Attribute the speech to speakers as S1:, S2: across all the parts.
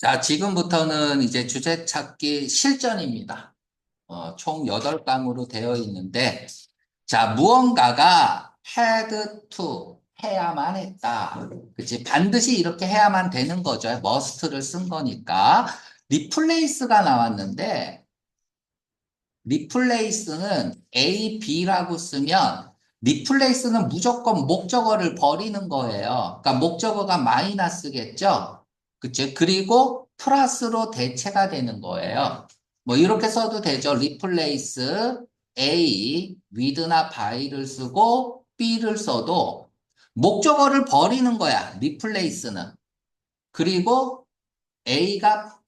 S1: 자, 지금부터는 이제 주제 찾기 실전입니다. 총 8강으로 되어 있는데, 자, 무언가가 had to, 해야만 했다. 그치? 반드시 이렇게 해야만 되는 거죠. must를 쓴 거니까. replace가 나왔는데, replace는 A, B라고 쓰면, replace는 무조건 목적어를 버리는 거예요. 그러니까 목적어가 마이너스겠죠? 그쵸? 그리고 플러스로 대체가 되는 거예요. 뭐 이렇게 써도 되죠. replace A with나 by를 쓰고 B를 써도 목적어를 버리는 거야. replace는. 그리고 A가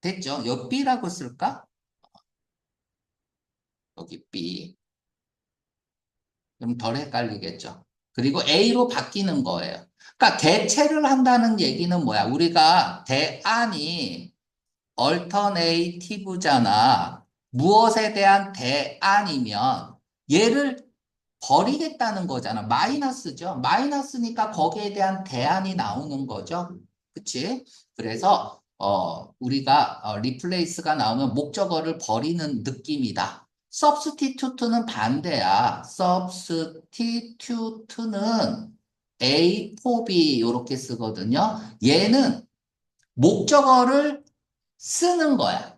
S1: 됐죠. 여기 B라고 쓸까? 여기 B. 좀 덜 헷갈리겠죠. 그리고 A로 바뀌는 거예요. 그러니까 대체를 한다는 얘기는 뭐야? 우리가 대안이 alternative잖아. 무엇에 대한 대안이면 얘를 버리겠다는 거잖아. 마이너스죠. 마이너스니까 거기에 대한 대안이 나오는 거죠. 그치? 그래서 우리가 replace가 나오면 목적어를 버리는 느낌이다. substitute는 반대야. substitute는 A, for B 이렇게 쓰거든요. 얘는 목적어를 쓰는 거야.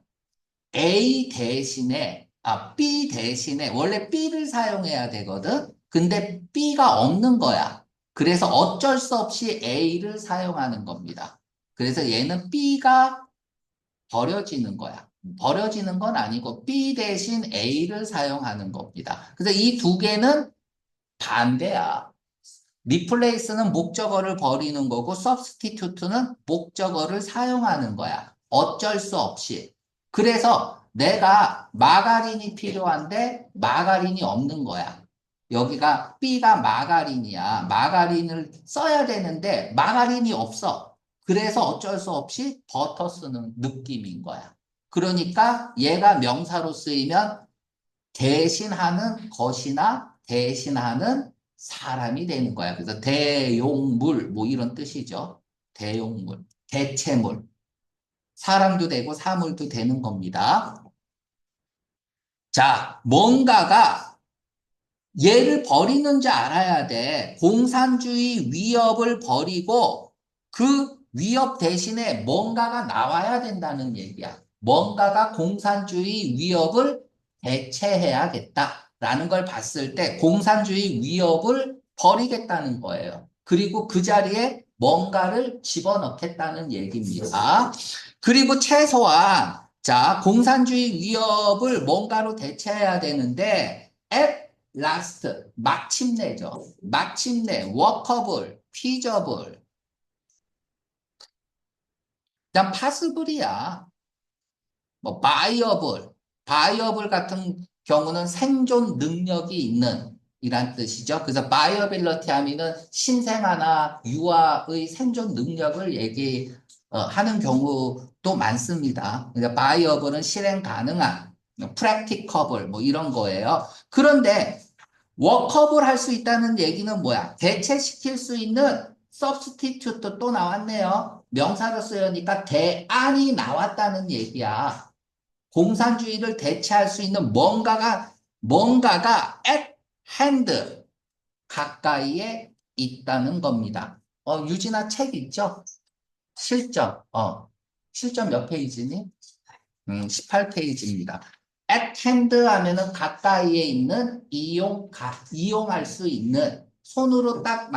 S1: A 대신에, B 대신에, 원래 B를 사용해야 되거든? 근데 B가 없는 거야. 그래서 어쩔 수 없이 A를 사용하는 겁니다. 그래서 얘는 B가 버려지는 거야. 버려지는 건 아니고 B 대신 A를 사용하는 겁니다. 그래서 이 두 개는 반대야. replace는 목적어를 버리는 거고 substitute는 목적어를 사용하는 거야. 어쩔 수 없이. 그래서 내가 마가린이 필요한데 마가린이 없는 거야. 여기가 B가 마가린이야. 마가린을 써야 되는데 마가린이 없어. 그래서 어쩔 수 없이 버터 쓰는 느낌인 거야. 그러니까 얘가 명사로 쓰이면 대신하는 것이나 대신하는 사람이 되는 거야. 그래서 대용물, 뭐 이런 뜻이죠. 대용물, 대체물. 사람도 되고 사물도 되는 겁니다. 자, 뭔가가 얘를 버리는 줄 알아야 돼. 공산주의 위협을 버리고 그 위협 대신에 뭔가가 나와야 된다는 얘기야. 뭔가가 공산주의 위협을 대체해야겠다라는 걸 봤을 때 공산주의 위협을 버리겠다는 거예요. 그리고 그 자리에 뭔가를 집어넣겠다는 얘기입니다. 그리고 최소한 자, 공산주의 위협을 뭔가로 대체해야 되는데 last, 마침내죠. 마침내, workable, feasible. 그냥 possible이야. 뭐 viable, viable 같은 경우는 생존 능력이 있는 이란 뜻이죠. 그래서 viability 하면은 신생아나 유아의 생존 능력을 얘기하는 경우도 많습니다. 그러니까 viable은 실행 가능한, practicable 뭐 이런 거예요. 그런데 워커블 할 수 있다는 얘기는 뭐야? 대체시킬 수 있는 substitute 또 나왔네요. 명사로 쓰여니까 대안이 나왔다는 얘기야. 공산주의를 대체할 수 있는 뭔가가 at hand, 가까이에 있다는 겁니다. 유진아 책 있죠? 실전, 실전 몇 페이지니? 18페이지입니다. at hand 하면은 가까이에 있는 이용할 수 있는 손으로 딱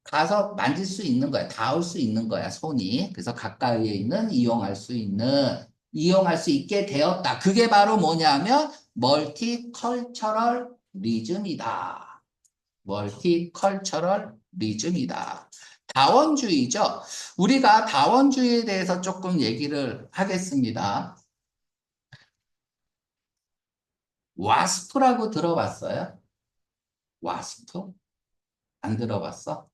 S1: 가서 만질 수 있는 거야. 닿을 수 있는 거야, 손이. 그래서 가까이에 있는 이용할 수 있게 되었다. 그게 바로 뭐냐면 멀티컬처럴 리즘이다. 멀티컬처럴 리즘이다. 다원주의죠. 우리가 다원주의에 대해서 조금 얘기를 하겠습니다. 와스프라고 들어봤어요? 와스프? 안 들어봤어?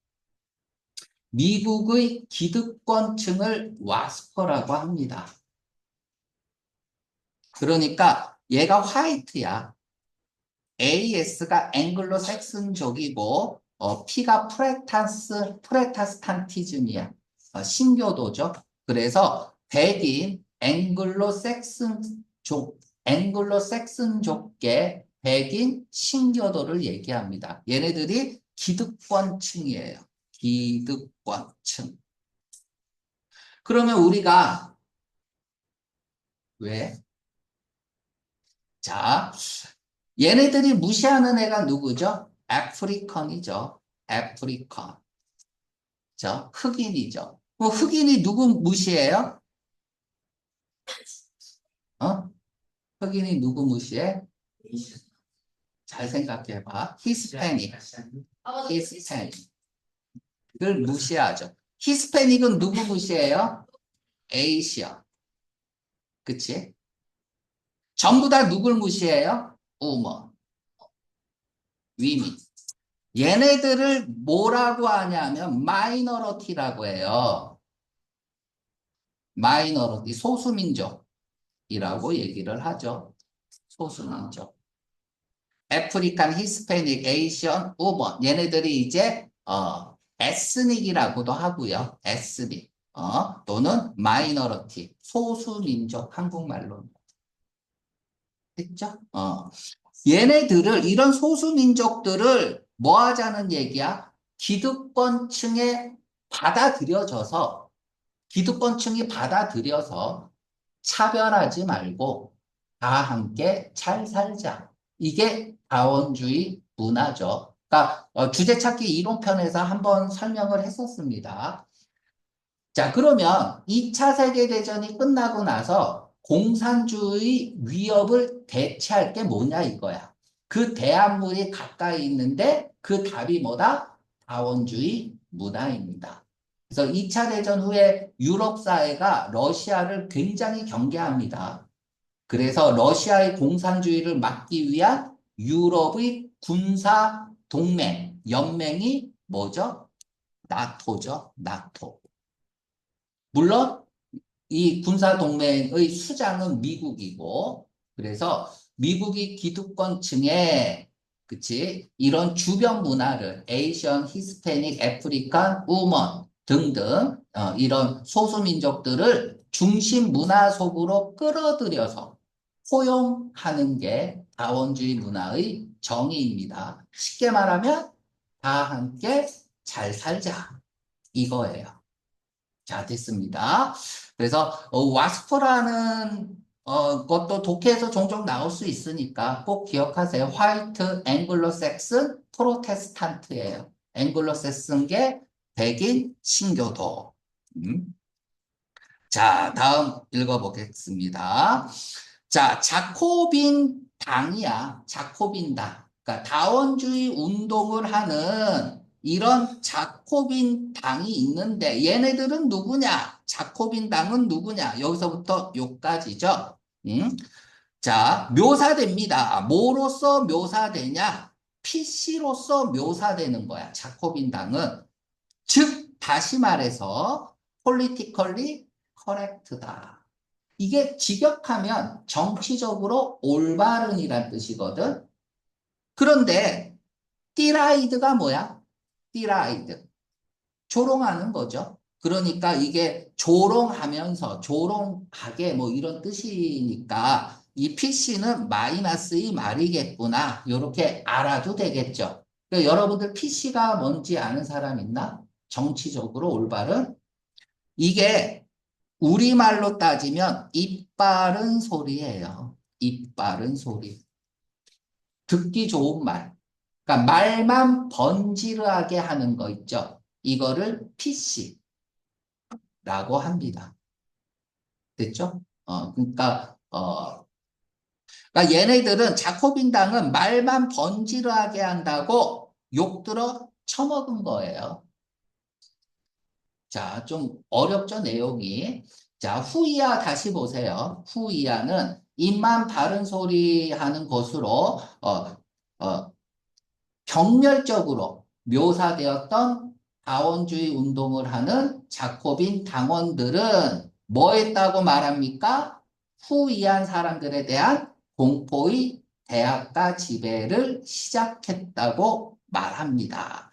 S1: 미국의 기득권층을 와스퍼라고 합니다. 그러니까 얘가 화이트야. AS가 앵글로 색슨족이고 P가 프레타스탄티즘이야. 신교도죠. 그래서 백인 앵글로색슨족계 백인 신교도를 얘기합니다. 얘네들이 기득권층이에요. 기득권층. 그러면 우리가 왜? 자, 얘네들이 무시하는 애가 누구죠? 아프리컨이죠. 아프리컨. 흑인이죠. 흑인이 누구 무시해요? 어? 흑인이 누구 무시해? 잘 생각해봐. 히스패닉. 히스패닉을 무시하죠. 히스패닉은 누구 무시해요? 에이시아. 그치? 전부 다 누굴 무시해요? 우먼. 위민. 얘네들을 뭐라고 하냐면 마이너리티라고 해요. 마이너리티, 소수민족이라고 얘기를 하죠. 소수민족. 애프리칸, 히스패닉, 에이시언, 우먼. 얘네들이 이제 에스닉이라고도 하고요. 에스닉. 또는 마이너리티, 소수민족, 한국말로. 됐죠? 얘네들을, 이런 소수민족들을 뭐 하자는 얘기야? 기득권층에 받아들여져서, 기득권층이 받아들여서 차별하지 말고 다 함께 잘 살자. 이게 다원주의 문화죠. 그러니까 주제 찾기 이론편에서 한번 설명을 했었습니다. 자, 그러면 2차 세계대전이 끝나고 나서 공산주의 위협을 대체할 게 뭐냐 이거야. 그 대안물이 가까이 있는데 그 답이 뭐다? 다원주의 문화입니다. 그래서 2차 대전 후에 유럽 사회가 러시아를 굉장히 경계합니다. 그래서 러시아의 공산주의를 막기 위한 유럽의 군사 동맹, 연맹이 뭐죠? 나토죠, 나토. 물론 이 군사동맹의 수장은 미국이고, 그래서 미국이 기득권층에, 그치, 이런 주변 문화를, 에이션, 히스패닉, 애프리칸, 우먼 등등, 이런 소수민족들을 중심 문화 속으로 끌어들여서 포용하는 게 다원주의 문화의 정의입니다. 쉽게 말하면 다 함께 잘 살자. 이거예요. 자, 됐습니다. 그래서 와스프라는 것도 독해에서 종종 나올 수 있으니까 꼭 기억하세요. 화이트 앵글로색슨 프로테스탄트예요. 앵글로색슨계 백인 신교도. 자, 다음 읽어보겠습니다. 자, 자코빈 당이야. 자코빈 당. 그러니까 다원주의 운동을 하는 이런 자코빈 당이 있는데 얘네들은 누구냐? 자코빈 당은 누구냐? 여기서부터 요까지죠. 자, 묘사됩니다. 뭐로서 묘사되냐? PC로서 묘사되는 거야. 자코빈 당은. 즉, 다시 말해서 politically correct다. 이게 직역하면 정치적으로 올바른이란 뜻이거든. 그런데 띠라이드가 뭐야? 띠라이드. 조롱하는 거죠. 그러니까 이게 조롱하면서 조롱하게 뭐 이런 뜻이니까 이 PC는 마이너스의 말이겠구나. 이렇게 알아도 되겠죠. 그러니까 여러분들 PC가 뭔지 아는 사람 있나? 정치적으로 올바른? 이게 우리말로 따지면 이빠른 소리예요. 이빠른 소리. 듣기 좋은 말. 그러니까 말만 번지르하게 하는 거 있죠. 이거를 PC라고 합니다. 됐죠? 그러니까 얘네들은 자코빈당은 말만 번지르하게 한다고 욕들어 처먹은 거예요. 자, 좀 어렵죠, 내용이. 자, 후이아 다시 보세요. 후이아는 입만 바른 소리 하는 것으로, 경멸적으로 묘사되었던 다원주의 운동을 하는 자코빈 당원들은 뭐 했다고 말합니까? 후이한 사람들에 대한 공포의 대학가 지배를 시작했다고 말합니다.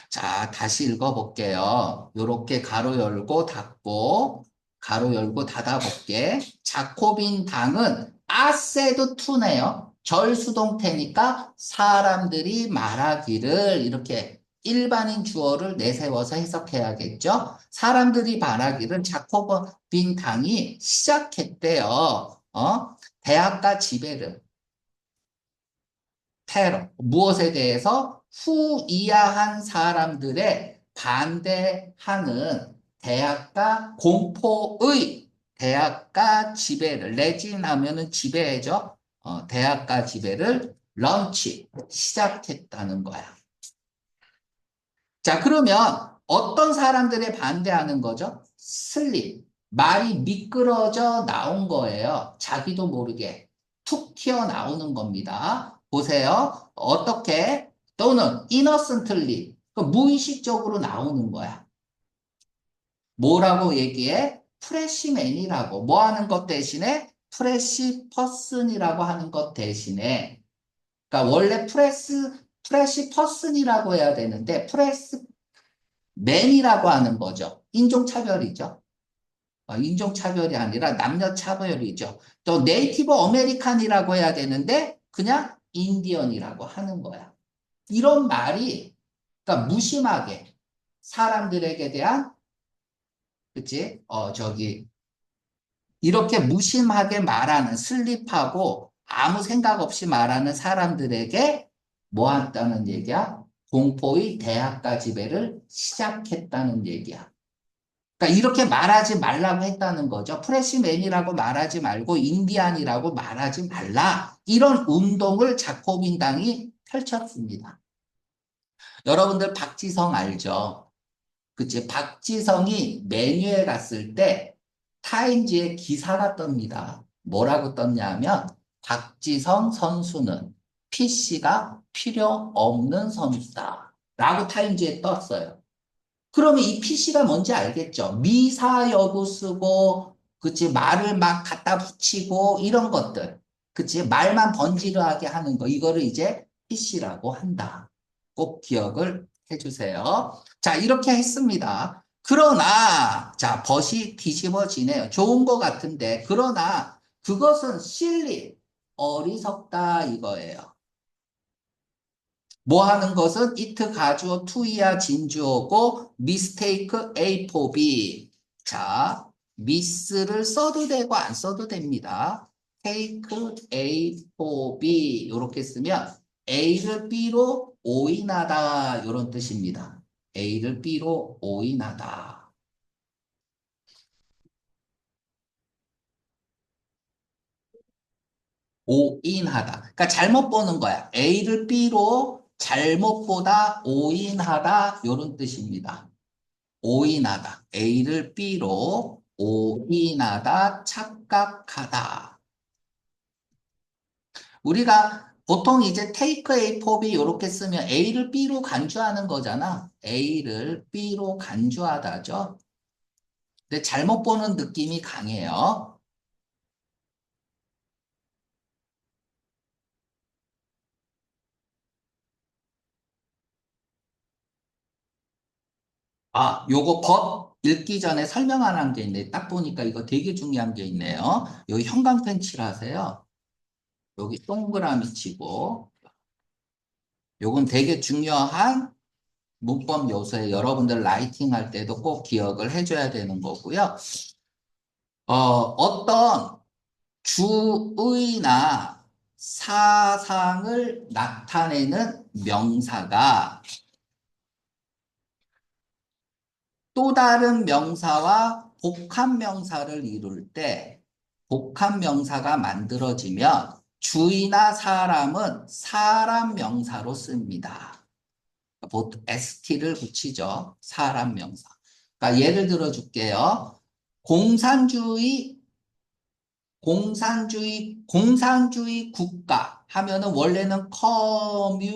S1: 자, 다시 읽어볼게요. 요렇게 가로 열고 닫고, 가로 열고 닫아볼게. 자코빈 당은 아세드 투네요. 절수동태니까 사람들이 말하기를 이렇게 일반인 주어를 내세워서 해석해야겠죠. 사람들이 말하기를 자코빈 당이 시작했대요. 대학가 지배를. 테러. 무엇에 대해서 후이하한 사람들의 반대하는 대학가 공포의 대학가 지배를 레진하면은 지배죠. 대학가 지배를 런치 시작했다는 거야. 자, 그러면 어떤 사람들의 반대하는 거죠? 슬립. 말이 미끄러져 나온 거예요. 자기도 모르게 툭 튀어나오는 겁니다. 보세요. 어떻게 또는 innocently 무의식적으로 나오는 거야. 뭐라고 얘기해? 프레시맨이라고. 뭐 하는 것 대신에? 프레시 퍼슨이라고 하는 것 대신에. 그러니까 원래 프레시 퍼슨이라고 해야 되는데 프레스 맨이라고 하는 거죠. 인종차별이죠. 인종차별이 아니라 남녀차별이죠. 또 네이티브 아메리칸이라고 해야 되는데 그냥 인디언이라고 하는 거야. 이런 말이 그러니까 무심하게 사람들에게 대한 그치? 이렇게 무심하게 말하는 슬립하고 아무 생각 없이 말하는 사람들에게 뭐 한다는 얘기야? 공포의 대학가 지배를 시작했다는 얘기야. 그러니까 이렇게 말하지 말라고 했다는 거죠. 프레시맨이라고 말하지 말고 인디안이라고 말하지 말라. 이런 운동을 자코빈당이 펼쳤습니다. 여러분들 박지성 알죠? 그치? 박지성이 메뉴에 갔을 때 타임지에 기사가 뜹니다. 뭐라고 떴냐면 박지성 선수는 PC가 필요 없는 선수다. 라고 타임지에 떴어요. 그러면 이 PC가 뭔지 알겠죠? 미사여구 쓰고, 그치? 말을 막 갖다 붙이고, 이런 것들. 그치? 말만 번지르하게 하는 거. 이거를 이제 PC라고 한다. 꼭 기억을 해주세요. 자, 이렇게 했습니다. 그러나, 자, 벗이 뒤집어지네요. 좋은 거 같은데, 그러나, 그것은 실리, 어리석다 이거예요. 뭐 하는 것은 it 가주어 to이야 진주어고 mistake A for B. 자, miss를 써도 되고 안 써도 됩니다. take A for B 이렇게 쓰면 A를 B로 오인하다 이런 뜻입니다. A를 B로 오인하다. 오인하다. 그러니까 잘못 보는 거야. A를 B로 잘못 보다 오인하다 이런 뜻입니다. 오인하다. A를 B로 오인하다, 착각하다. 우리가 보통 이제 take A for B 이렇게 쓰면 A를 B로 간주하는 거잖아. A를 B로 간주하다죠. 근데 잘못 보는 느낌이 강해요. 아, 요거 법 읽기 전에 설명 안 한 게 있네. 딱 보니까 이거 되게 중요한 게 있네요. 여기 형광펜 칠하세요. 여기 동그라미 치고. 요건 되게 중요한 문법 요소에 여러분들 라이팅 할 때도 꼭 기억을 해줘야 되는 거고요. 어떤 주의나 사상을 나타내는 명사가 또 다른 명사와 복합 명사를 이룰 때 복합 명사가 만들어지면 주의나 사람은 사람 명사로 씁니다. 보통 ST를 붙이죠. 사람 명사. 그러니까 예를 들어 줄게요. 공산주의, 공산주의 국가 하면은 원래는 커뮤니즘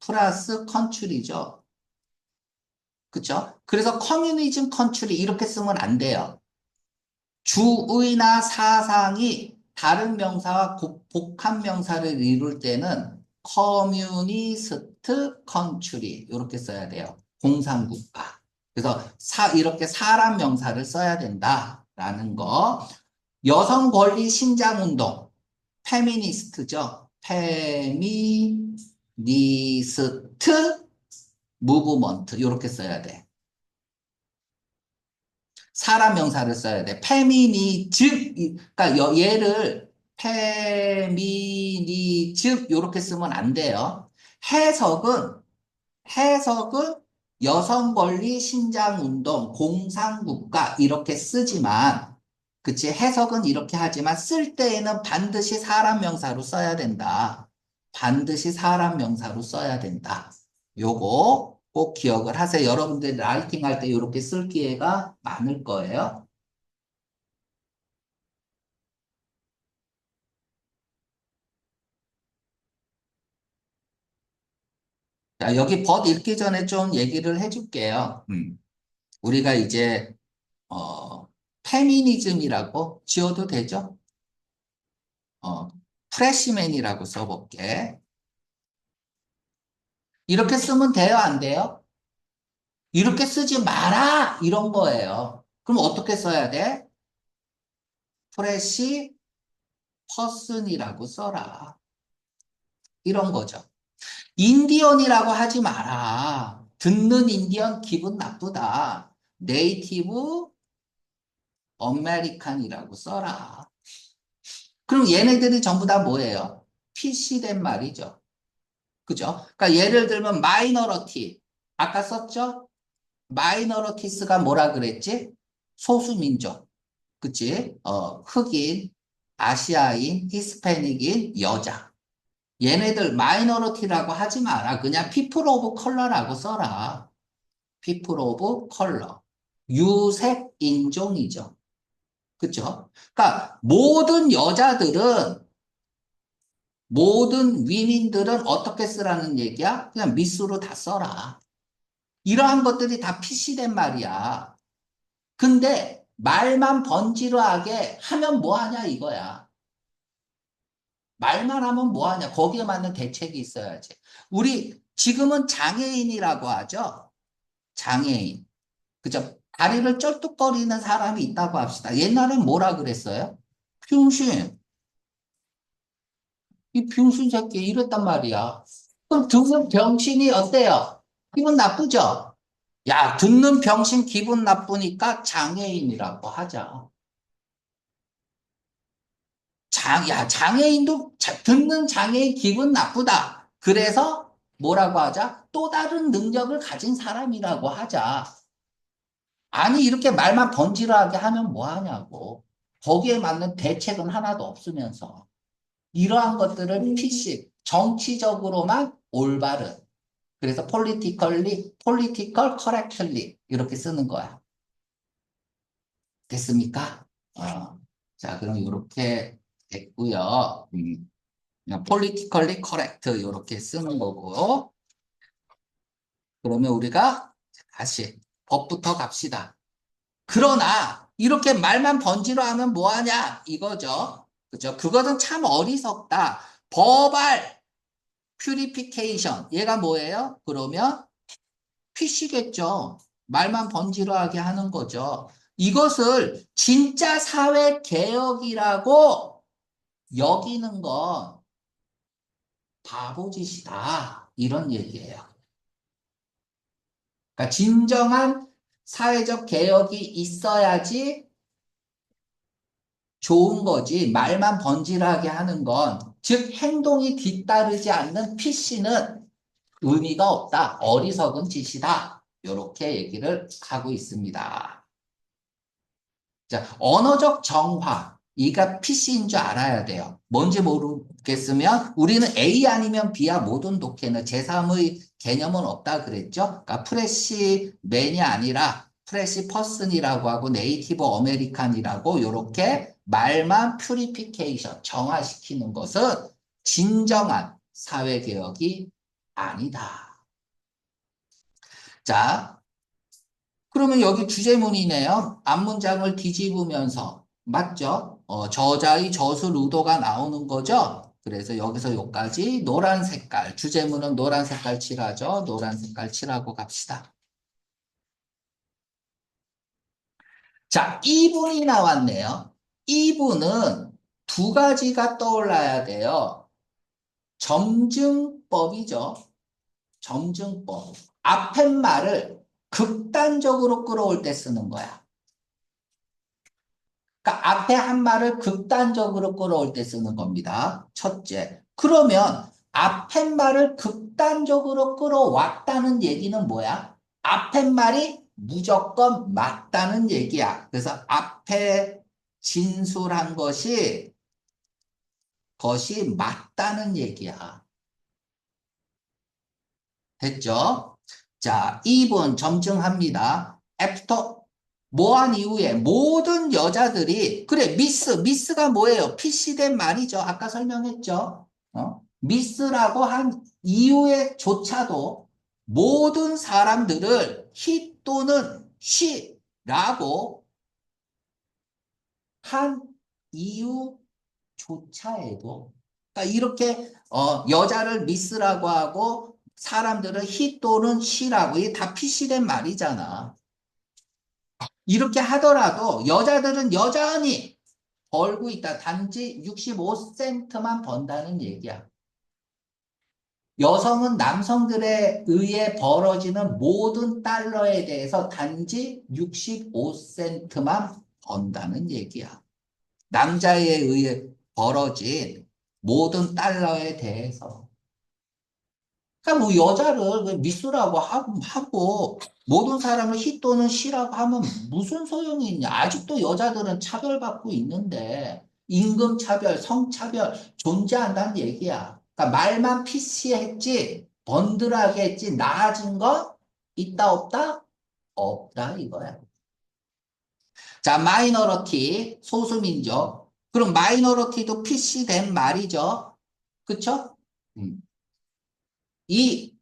S1: 플러스 컨츄리죠. 그쵸? 그래서 커뮤니즘 컨츄리 이렇게 쓰면 안 돼요. 주의나 사상이 다른 명사와 복합 명사를 이룰 때는 커뮤니스트 컨츄리 이렇게 써야 돼요. 공산국가. 그래서 이렇게 사람 명사를 써야 된다라는 거. 여성 권리 신장 운동. 페미니스트죠. 페미니스트 무브먼트 이렇게 써야 돼. 사람 명사를 써야 돼. 페미니즘 그러니까 얘를 페미니즘 이렇게 쓰면 안 돼요. 해석은 여성 권리 신장 운동 공산국가 이렇게 쓰지만 그치? 해석은 이렇게 하지만 쓸 때에는 반드시 사람 명사로 써야 된다. 반드시 사람 명사로 써야 된다. 요거 꼭 기억을 하세요. 여러분들 라이팅 할 때 이렇게 쓸 기회가 많을 거예요. 자, 여기 벗 읽기 전에 좀 얘기를 해줄게요. 우리가 이제, 페미니즘이라고 지어도 되죠? 어, 프레시맨이라고 써볼게. 이렇게 쓰면 돼요, 안 돼요? 이렇게 쓰지 마라! 이런 거예요. 그럼 어떻게 써야 돼? 프레시 퍼슨이라고 써라. 이런 거죠. 인디언이라고 하지 마라. 듣는 인디언 기분 나쁘다. 네이티브 어메리칸이라고 써라. 그럼 얘네들이 전부 다 뭐예요? PC된 말이죠. 그죠? 그러니까 예를 들면 마이너리티. 아까 썼죠? 마이너리티스가 뭐라 그랬지? 소수민족. 그치? 흑인, 아시아인, 히스패닉인, 여자. 얘네들 마이너리티라고 하지 마라. 그냥 people of color라고 써라. people of color. 유색 인종이죠. 그쵸? 그러니까 모든 위민들은 어떻게 쓰라는 얘기야? 그냥 미수로 다 써라. 이러한 것들이 다 PC된 말이야. 근데 말만 번지르하게 하면 뭐하냐 이거야. 말만 하면 뭐하냐. 거기에 맞는 대책이 있어야지. 우리 지금은 장애인이라고 하죠. 장애인. 그죠? 다리를 쩔뚝거리는 사람이 있다고 합시다. 옛날엔 뭐라 그랬어요? 병신. 이 병신 새끼 이랬단 말이야. 그럼 듣는 병신이 어때요? 기분 나쁘죠? 야, 듣는 병신 기분 나쁘니까 장애인이라고 하자. 장애인도 듣는 장애인 기분 나쁘다. 그래서 뭐라고 하자? 또 다른 능력을 가진 사람이라고 하자. 아니, 이렇게 말만 번지르하게 하면 뭐 하냐고. 거기에 맞는 대책은 하나도 없으면서. 이러한 것들을 PC, 정치적으로만 올바른. 그래서 political correctly 이렇게 쓰는 거야. 됐습니까? 자, 그럼 이렇게 됐고요. 그냥 politically correct 이렇게 쓰는 거고. 그러면 우리가 다시 법부터 갑시다. 그러나 이렇게 말만 번지로 하면 뭐하냐 이거죠. 그죠? 그것은 참 어리석다. 버발 퓨리피케이션 얘가 뭐예요? 그러면 PC겠죠. 말만 번지르하게 하는 거죠. 이것을 진짜 사회 개혁이라고 여기는 건 바보짓이다. 이런 얘기예요. 그러니까 진정한 사회적 개혁이 있어야지 좋은 거지. 말만 번지르하게 하는 건, 즉 행동이 뒤따르지 않는 PC는 의미가 없다. 어리석은 짓이다. 이렇게 얘기를 하고 있습니다. 자, 언어적 정화. 이가 PC인 줄 알아야 돼요. 뭔지 모르겠으면 우리는 A 아니면 B야. 모든 독해는 제3의 개념은 없다 그랬죠. 그러니까 프레시맨이 아니라 프레시 퍼슨이라고 하고 네이티브 어메리칸이라고 이렇게 말만 퓨리피케이션 정화시키는 것은 진정한 사회개혁이 아니다. 자, 그러면 여기 주제문이네요. 앞문장을 뒤집으면서 맞죠? 저자의 저술 의도가 나오는 거죠. 그래서 여기서 여기까지 노란 색깔, 주제문은 노란 색깔 칠하죠. 노란 색깔 칠하고 갑시다. 자, 2분이 나왔네요. 2분은 두 가지가 떠올라야 돼요. 점증법이죠. 점증법. 앞에 말을 극단적으로 끌어올 때 쓰는 거야. 그러니까 앞에 한 말을 극단적으로 끌어올 때 쓰는 겁니다. 첫째. 그러면 앞에 말을 극단적으로 끌어왔다는 얘기는 뭐야? 앞에 말이 무조건 맞다는 얘기야. 그래서 앞에 진술한 것이 맞다는 얘기야. 됐죠? 자, 2번 점증합니다. 애프터 뭐한 이후에 모든 여자들이 그래 미스가 뭐예요? PC된 말이죠. 아까 설명했죠. 미스라고 한 이후에조차도 모든 사람들을 he 또는 she라고 한 이유조차에도 그러니까 이렇게 여자를 미스라고 하고 사람들은 he 또는 she라고 이게 다 PC된 말이잖아. 이렇게 하더라도 여자들은 여전히 벌고 있다. 단지 65센트만 번다는 얘기야. 여성은 남성들에 의해 벌어지는 모든 달러에 대해서 단지 65센트만 번다는 얘기야. 남자에 의해 벌어진 모든 달러에 대해서. 그러니까 뭐 여자를 그 미스라고 하고 모든 사람을 히 또는 시라고 하면 무슨 소용이 있냐. 아직도 여자들은 차별받고 있는데 임금 차별, 성차별 존재한다는 얘기야. 그러니까 말만 피시했지 번들하게 했지 나아진 거 있다 없다? 없다 이거야. 자, 마이너리티, 소수민족. 그럼 마이너리티도 피시된 말이죠. 그쵸? 음. 이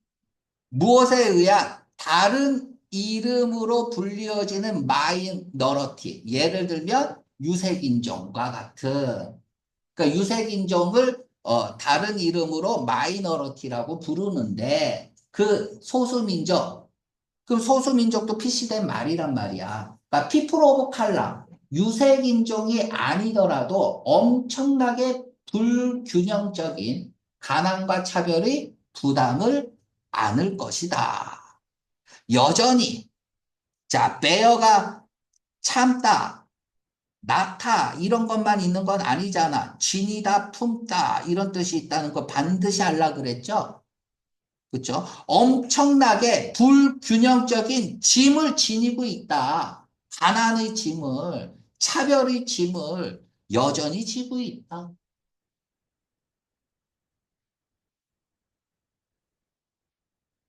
S1: 무엇에 의한 다른 이름으로 불리어지는 마이너리티. 예를 들면 유색인종과 같은. 그러니까 유색인종을 다른 이름으로 마이너리티라고 부르는데 그 소수민족, 그럼 소수민족도 피시된 말이란 말이야. 그러니까 people of color, 유색인종이 아니더라도 엄청나게 불균형적인 가난과 차별의 부담을 안을 것이다. 여전히 자, bear가 참다, 낳다 이런 것만 있는 건 아니잖아. 지니다, 품다 이런 뜻이 있다는 거 반드시 알라 그랬죠? 그렇죠? 엄청나게 불균형적인 짐을 지니고 있다. 가난의 짐을, 차별의 짐을 여전히 지고 있다.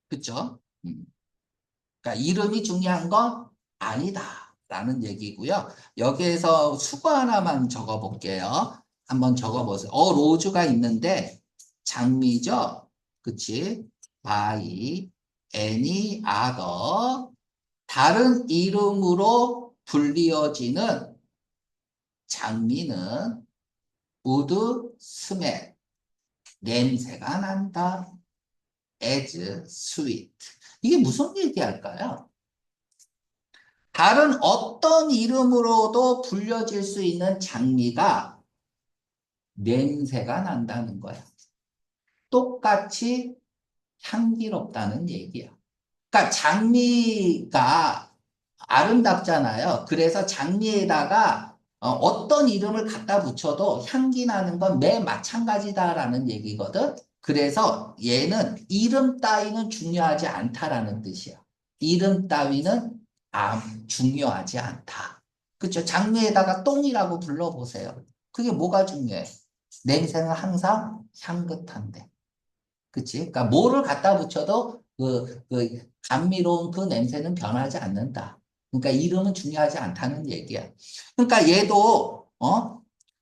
S1: 그렇죠? 그러니까 이름이 중요한 건 아니다. 라는 얘기고요. 여기에서 수거 하나만 적어볼게요. 한번 적어보세요. 로즈가 있는데 장미죠? 그치? by any other 다른 이름으로 불리어지는 장미는 would smell 냄새가 난다. as sweet 이게 무슨 얘기할까요? 다른 어떤 이름으로도 불려질 수 있는 장미가 냄새가 난다는 거야. 똑같이 향기롭다는 얘기야. 그러니까 장미가 아름답잖아요. 그래서 장미에다가 어떤 이름을 갖다 붙여도 향기 나는 건 매 마찬가지다라는 얘기거든. 그래서 얘는 이름 따위는 중요하지 않다라는 뜻이야. 이름 따위는 중요하지 않다. 그렇죠? 장미에다가 똥이라고 불러보세요. 그게 뭐가 중요해? 냄새는 항상 향긋한데. 그치? 그러니까 뭐를 갖다 붙여도 그 감미로운 그 냄새는 변하지 않는다. 그러니까 이름은 중요하지 않다는 얘기야. 그러니까 얘도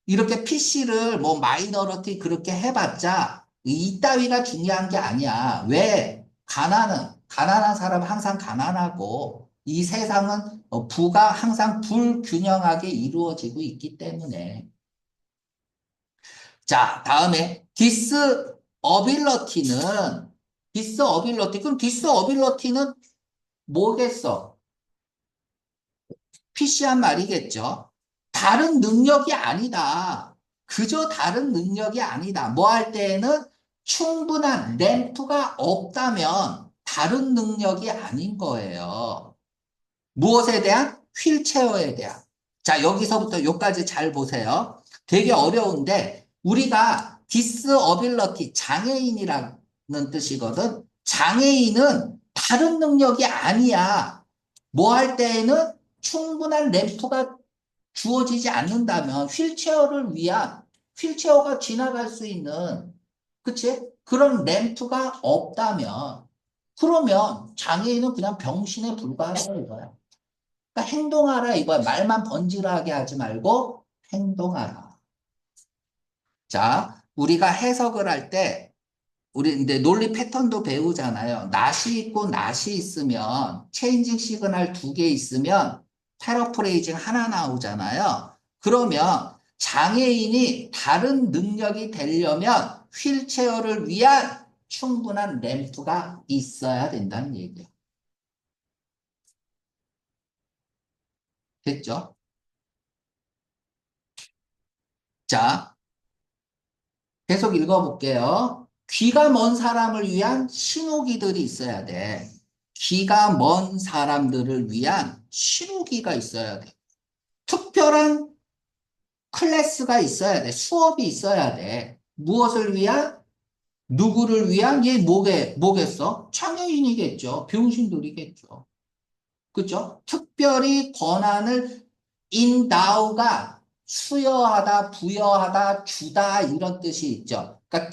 S1: 이렇게 PC를 뭐 마이너리티 그렇게 해봤자 이따위가 중요한 게 아니야. 왜? 가난한 사람은 항상 가난하고 이 세상은 부가 항상 불균형하게 이루어지고 있기 때문에 자, 다음에 disability는 그럼 disability는 뭐겠어? PC한 말이겠죠. 다른 능력이 아니다. 그저 다른 능력이 아니다. 뭐 할 때에는 충분한 램프가 없다면 다른 능력이 아닌 거예요. 무엇에 대한? 휠체어에 대한. 자, 여기서부터 여기까지 잘 보세요. 되게 어려운데 우리가 disability, 장애인이라는 뜻이거든. 장애인은 다른 능력이 아니야. 뭐 할 때에는 충분한 램프가 주어지지 않는다면 휠체어가 지나갈 수 있는 그치? 그런 램프가 없다면 그러면 장애인은 그냥 병신에 불과하다 이거야. 그러니까 행동하라 이거야. 말만 번지르하게 하지 말고 행동하라. 자, 우리가 해석을 할 때 우리 이제 논리 패턴도 배우잖아요. 낫이 있고 낫이 있으면 체인징 시그널 두 개 있으면 패러프레이징 하나 나오잖아요. 그러면 장애인이 다른 능력이 되려면 휠체어를 위한 충분한 램프가 있어야 된다는 얘기예요. 됐죠? 자, 계속 읽어볼게요. 귀가 먼 사람을 위한 신호기들이 있어야 돼. 귀가 먼 사람들을 위한 신호기가 있어야 돼. 특별한 클래스가 있어야 돼. 수업이 있어야 돼. 무엇을 위한? 누구를 위한? 얘 뭐겠어? 장애인이겠죠. 병신들이겠죠. 그죠? 특별히 권한을 인다우가 수여하다, 부여하다, 주다 이런 뜻이 있죠. 그러니까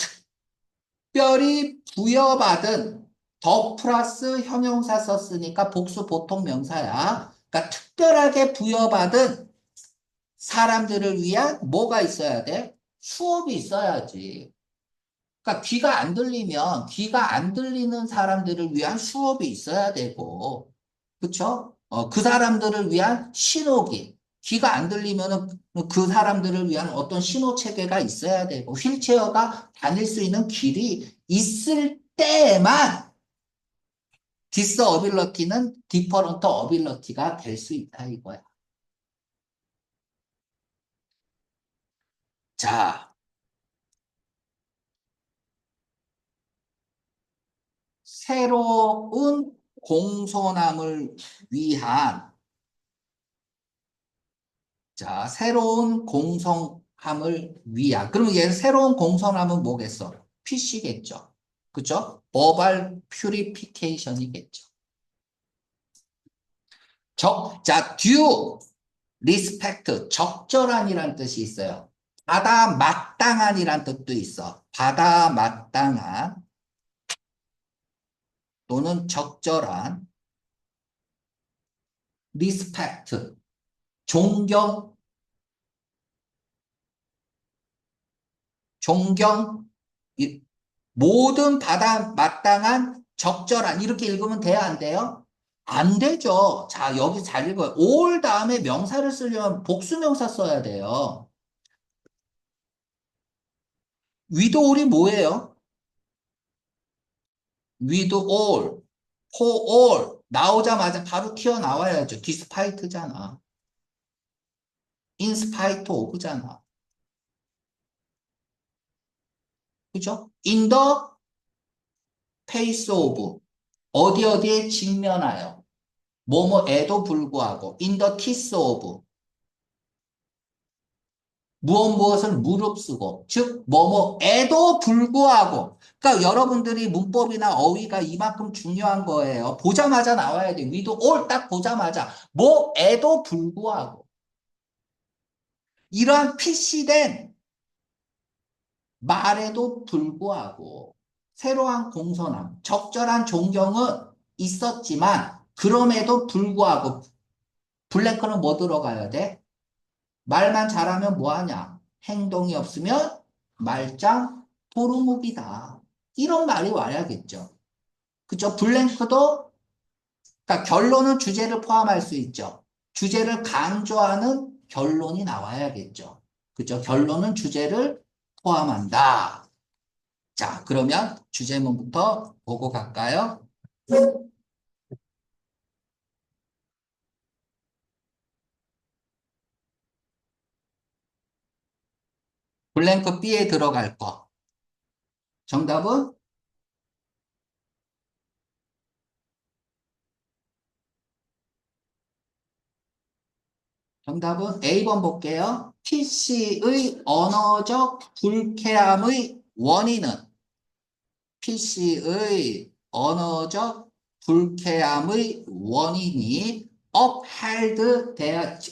S1: 특별히 부여받은 더 플러스 형용사 썼으니까 복수 보통 명사야. 그러니까 특별하게 부여받은 사람들을 위한 뭐가 있어야 돼? 수업이 있어야지. 그러니까 귀가 안 들리는 사람들을 위한 수업이 있어야 되고, 그쵸? 그 사람들을 위한 신호기. 귀가 안 들리면은 그 사람들을 위한 어떤 신호 체계가 있어야 되고, 휠체어가 다닐 수 있는 길이 있을 때에만 디스어빌러티는 디퍼런트 어빌러티가 될 수 있다 이거야. 자, 새로운 공손함을 위한 새로운 공성함을 위한. 그러면 얘 새로운 공성함은 뭐겠어? PC겠죠. 그죠? 버발 퓨리피케이션이겠죠. due, respect, 적절한이란 뜻이 있어요. 받아 마땅한이란 뜻도 있어. 받아 마땅한 또는 적절한 respect, 존경, 존경, 모든 받아 마땅한 적절한 이렇게 읽으면 돼야 안 돼요? 안 되죠. 자, 여기 잘 읽어요. all 다음에 명사를 쓰려면 복수명사 써야 돼요. with all이 뭐예요? with all, for all 나오자마자 바로 튀어나와야죠. despite잖아. in spite of잖아. 그죠? in the face of 어디에 직면하여 뭐뭐에도 불구하고 in the teeth of 무엇을 무릅쓰고 즉 뭐뭐에도 불구하고 그러니까 여러분들이 문법이나 어휘가 이만큼 중요한 거예요. 보자마자 나와야 돼. 위도 올 딱 보자마자 뭐에도 불구하고 이러한 PC된 말에도 불구하고 새로운 공손함, 적절한 존경은 있었지만 그럼에도 불구하고 블랙커는 뭐 들어가야 돼? 말만 잘하면 뭐하냐? 행동이 없으면 말짱 도루묵이다. 이런 말이 와야겠죠. 그죠? 블랭크도 그러니까 결론은 주제를 포함할 수 있죠. 주제를 강조하는 결론이 나와야겠죠. 그죠? 결론은 주제를 포함한다. 자, 그러면 주제문부터 보고 갈까요? 블랭크 B에 들어갈 거. 정답은? 정답은 A번 볼게요. PC의 언어적 불쾌함의 원인은 PC의 언어적 불쾌함의 원인이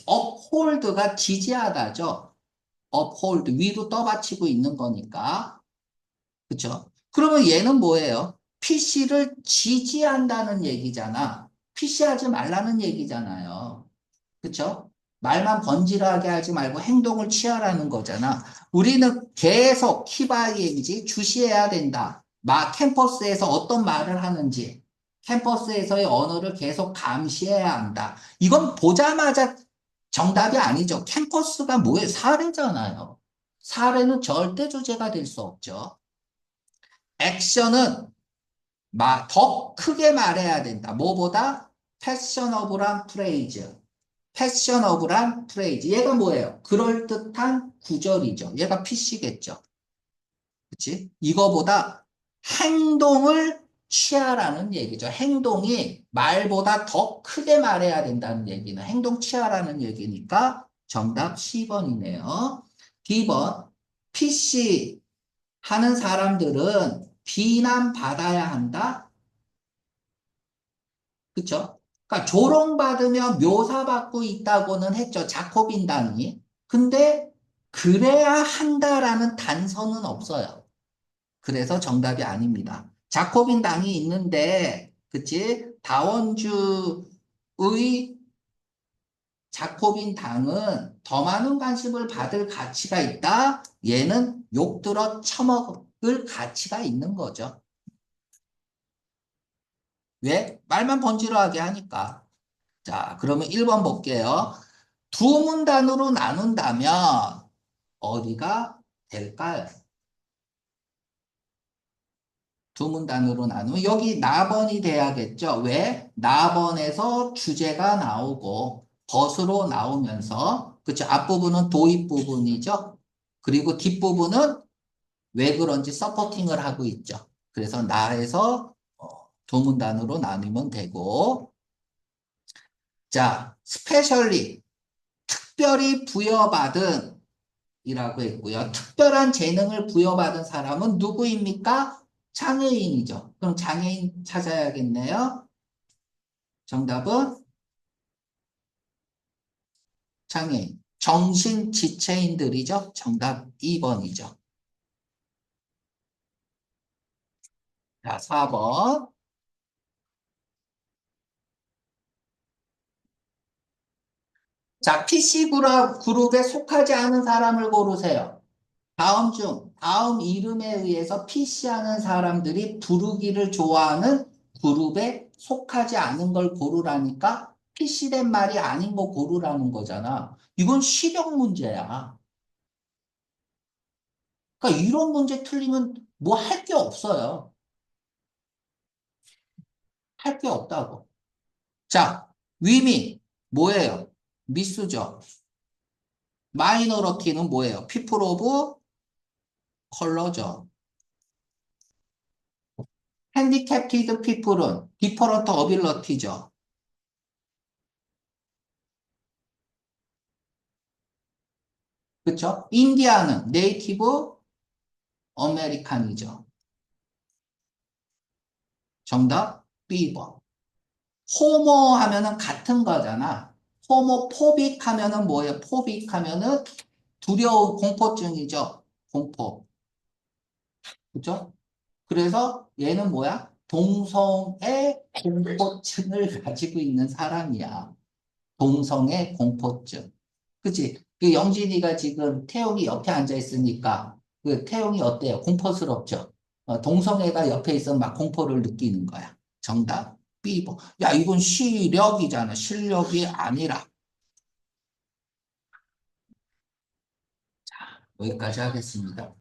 S1: uphold가 지지하다죠. uphold 위로 떠받치고 있는 거니까. 그쵸? 그러면 얘는 뭐예요? PC를 지지한다는 얘기잖아. PC 하지 말라는 얘기잖아요. 그쵸? 말만 번지르하게 하지 말고 행동을 취하라는 거잖아. 우리는 계속 키바이인지 주시해야 된다. 캠퍼스에서 어떤 말을 하는지, 캠퍼스에서의 언어를 계속 감시해야 한다. 이건 보자마자 정답이 아니죠. 캠퍼스가 뭐예요? 사례잖아요. 사례는 절대 주제가 될 수 없죠. 액션은 더 크게 말해야 된다. 뭐보다? 패셔너블한 프레이즈. 패셔너블한 프레이즈. 얘가 뭐예요? 그럴듯한 구절이죠. 얘가 PC겠죠. 그치? 이거보다 행동을 취하라는 얘기죠. 행동이 말보다 더 크게 말해야 된다는 얘기는 행동 취하라는 얘기니까 정답 10번이네요. D번. PC 하는 사람들은 비난받아야 한다? 그쵸? 그러니까 조롱받으며 묘사받고 있다고는 했죠. 자코빈당이. 근데 그래야 한다라는 단서는 없어요. 그래서 정답이 아닙니다. 자코빈당이 있는데, 그치? 다원주의 자코빈당은 더 많은 관심을 받을 가치가 있다? 얘는 욕들어 처먹을 가치가 있는 거죠. 왜? 말만 번지르하게 하니까. 자, 그러면 1번 볼게요. 두 문단으로 나눈다면 어디가 될까요? 두 문단으로 나누면 여기 나번이 돼야겠죠. 왜? 나번에서 주제가 나오고 벗으로 나오면서 그쵸? 앞부분은 도입 부분이죠. 그리고 뒷부분은 왜 그런지 서포팅을 하고 있죠. 그래서 나에서 두 문단으로 나누면 되고 자, 스페셜리 특별히 부여받은 이라고 했고요. 특별한 재능을 부여받은 사람은 누구입니까? 장애인이죠. 그럼 장애인 찾아야겠네요. 정답은 장애인. 정신지체인들이죠. 정답 2번이죠. 자, 4번. 자, PC 그룹에 속하지 않은 사람을 고르세요. 다음 이름에 의해서 PC하는 사람들이 부르기를 좋아하는 그룹에 속하지 않은 걸 고르라니까 PC된 말이 아닌 거 고르라는 거잖아. 이건 실력 문제야. 그러니까 이런 문제 틀리면 뭐 할 게 없어요. 할 게 없다고. 자, 위미 뭐예요? 미수죠. 마이너러티는 뭐예요? 피플 오브 컬러죠. 핸디캡티드 피플은 디퍼런트 어빌러티죠. 그렇죠? 인디아는 네이티브 아메리칸이죠. 정답 B번. 호모 하면은 같은 거잖아. 호모포빅 하면은 뭐예요? 포빅 하면은 두려운 공포증이죠. 공포. 그렇죠? 그래서 얘는 뭐야? 동성애 공포증을 가지고 있는 사람이야. 동성애 공포증. 그치? 그 영진이가 지금 태용이 옆에 앉아 있으니까 그 태용이 어때요? 공포스럽죠? 동성애가 옆에 있으면 막 공포를 느끼는 거야. 정답 B번. 야, 이건 시력이잖아. 실력이 아니라. 여기까지 하겠습니다.